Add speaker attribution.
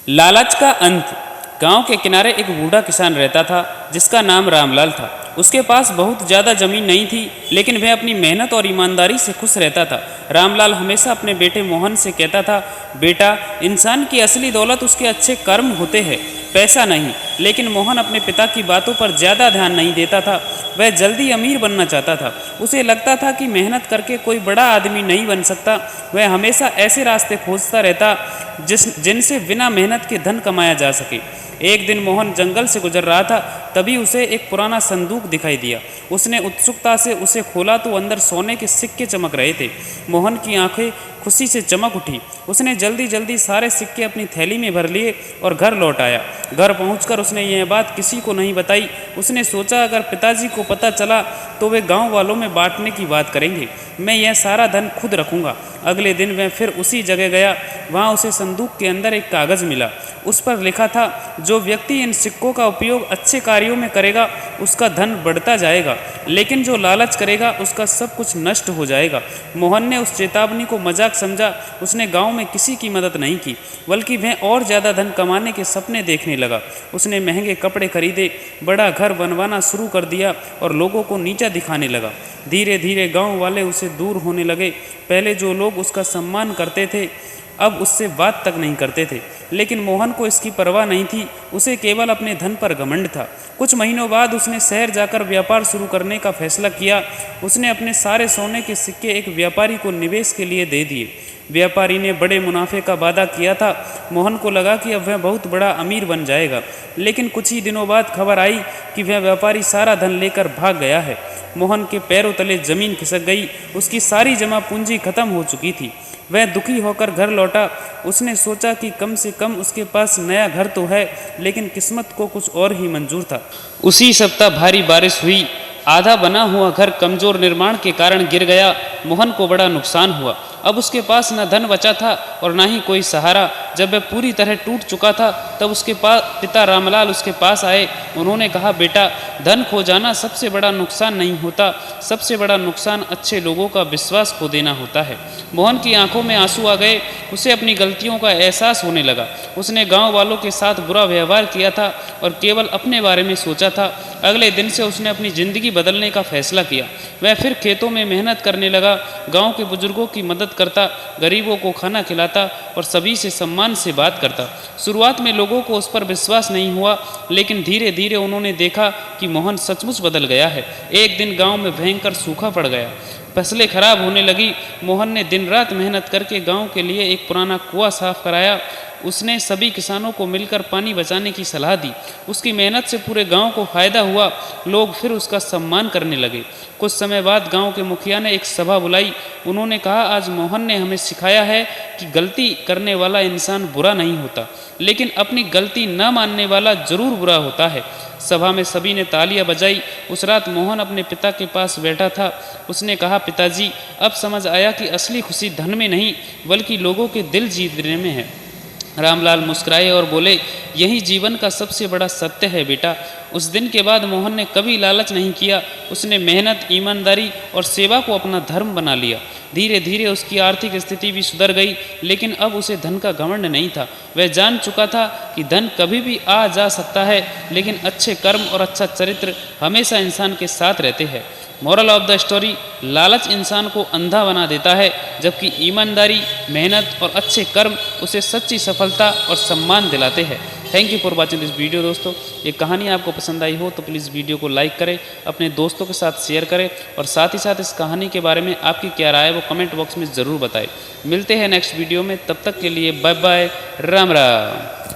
Speaker 1: लालच का अंत। गांव के किनारे एक बूढ़ा किसान रहता था जिसका नाम रामलाल था। उसके पास बहुत ज़्यादा जमीन नहीं थी, लेकिन वह अपनी मेहनत और ईमानदारी से खुश रहता था। रामलाल हमेशा अपने बेटे मोहन से कहता था, बेटा, इंसान की असली दौलत उसके अच्छे कर्म होते हैं, पैसा नहीं। लेकिन मोहन अपने पिता की बातों पर ज़्यादा ध्यान नहीं देता था। वह जल्दी अमीर बनना चाहता था। उसे लगता था कि मेहनत करके कोई बड़ा आदमी नहीं बन सकता। वह हमेशा ऐसे रास्ते खोजता रहता जिनसे बिना मेहनत के धन कमाया जा सके। एक दिन मोहन जंगल से गुजर रहा था, तभी उसे एक पुराना संदूक दिखाई दिया। उसने उत्सुकता से उसे खोला तो अंदर सोने के सिक्के चमक रहे थे। मोहन की आंखें खुशी से चमक उठी। उसने जल्दी जल्दी सारे सिक्के अपनी थैली में भर लिए और घर लौट आया। घर पहुंचकर उसने यह बात किसी को नहीं बताई। उसने सोचा, अगर पिताजी को पता चला तो वे गांव वालों में बांटने की बात करेंगे। मैं यह सारा धन खुद रखूंगा। अगले दिन वह फिर उसी जगह गया। वहां उसे संदूक के अंदर एक कागज़ मिला। उस पर लिखा था, जो व्यक्ति इन सिक्कों का उपयोग अच्छे कार्यों में करेगा उसका धन बढ़ता जाएगा, लेकिन जो लालच करेगा उसका सब कुछ नष्ट हो जाएगा। मोहन ने उस चेतावनी को मजाक समझा। उसने गांव में किसी की मदद नहीं की, बल्कि वह और ज़्यादा धन कमाने के सपने देखने लगा। उसने महंगे कपड़े खरीदे, बड़ा घर बनवाना शुरू कर दिया और लोगों को नीचा दिखाने लगा। धीरे धीरे गांव वाले उसे दूर होने लगे। पहले जो लोग उसका सम्मान करते थे अब उससे बात तक नहीं करते थे, लेकिन मोहन को इसकी परवाह नहीं थी। उसे केवल अपने धन पर घमंड था। कुछ महीनों बाद उसने शहर जाकर व्यापार शुरू करने का फैसला किया। उसने अपने सारे सोने के सिक्के एक व्यापारी को निवेश के लिए दे दिए। व्यापारी ने बड़े मुनाफे का वादा किया था। मोहन को लगा कि अब वह बहुत बड़ा अमीर बन जाएगा, लेकिन कुछ ही दिनों बाद खबर आई कि वह व्यापारी सारा धन लेकर भाग गया है। मोहन के पैरों तले जमीन खिसक गई। उसकी सारी जमा पूंजी खत्म हो चुकी थी। वह दुखी होकर घर लौटा। उसने सोचा कि कम से कम उसके पास नया घर तो है, लेकिन किस्मत को कुछ और ही मंजूर था। उसी सप्ताह भारी बारिश हुई। आधा बना हुआ घर कमजोर निर्माण के कारण गिर गया। मोहन को बड़ा नुकसान हुआ। अब उसके पास न धन बचा था और न ही कोई सहारा। जब वह पूरी तरह टूट चुका था तब उसके पिता रामलाल उसके पास आए। उन्होंने कहा, बेटा, धन खो जाना सबसे बड़ा नुकसान नहीं होता। सबसे बड़ा नुकसान अच्छे लोगों का विश्वास खो देना होता है। मोहन की आंखों में आंसू आ गए। उसे अपनी गलतियों का एहसास होने लगा। उसने गांव वालों के साथ बुरा व्यवहार किया था और केवल अपने बारे में सोचा था। अगले दिन से उसने अपनी ज़िंदगी बदलने का फैसला किया। वह फिर खेतों में मेहनत करने लगा, गांव के बुजुर्गों की मदद करता, गरीबों को खाना खिलाता और सभी से सम्मान से बात करता। शुरुआत में लोगों को उस पर विश्वास नहीं हुआ, लेकिन धीरे धीरे उन्होंने देखा कि मोहन सचमुच बदल गया है। एक दिन गांव में भयंकर सूखा पड़ गया। फसलें खराब होने लगी। मोहन ने दिन रात मेहनत करके गांव के लिए एक पुराना कुआं साफ कराया। उसने सभी किसानों को मिलकर पानी बचाने की सलाह दी। उसकी मेहनत से पूरे गांव को फायदा हुआ। लोग फिर उसका सम्मान करने लगे। कुछ समय बाद गांव के मुखिया ने एक सभा बुलाई। उन्होंने कहा, आज मोहन ने हमें सिखाया है कि गलती करने वाला इंसान बुरा नहीं होता, लेकिन अपनी गलती न मानने वाला जरूर बुरा होता है। सभा में सभी ने तालियां बजाई। उस रात मोहन अपने पिता के पास बैठा था। उसने कहा, पिताजी, अब समझ आया कि असली खुशी धन में नहीं बल्कि लोगों के दिल जीतने में है। रामलाल मुस्कुराए और बोले, यही जीवन का सबसे बड़ा सत्य है बेटा। उस दिन के बाद मोहन ने कभी लालच नहीं किया। उसने मेहनत, ईमानदारी और सेवा को अपना धर्म बना लिया। धीरे धीरे उसकी आर्थिक स्थिति भी सुधर गई, लेकिन अब उसे धन का घमंड नहीं था। वह जान चुका था कि धन कभी भी आ जा सकता है, लेकिन अच्छे कर्म और अच्छा चरित्र हमेशा इंसान के साथ रहते हैं। मोरल ऑफ द स्टोरी, लालच इंसान को अंधा बना देता है, जबकि ईमानदारी, मेहनत और अच्छे कर्म उसे सच्ची सफलता और सम्मान दिलाते हैं। Thank you for watching this video. दोस्तों, ये कहानी आपको पसंद आई हो तो प्लीज़ वीडियो को लाइक करें, अपने दोस्तों के साथ शेयर करें और साथ ही साथ इस कहानी के बारे में आपकी क्या राय है वो कमेंट बॉक्स में ज़रूर बताएं। मिलते हैं नेक्स्ट वीडियो में, तब तक के लिए बाय बाय, राम राम।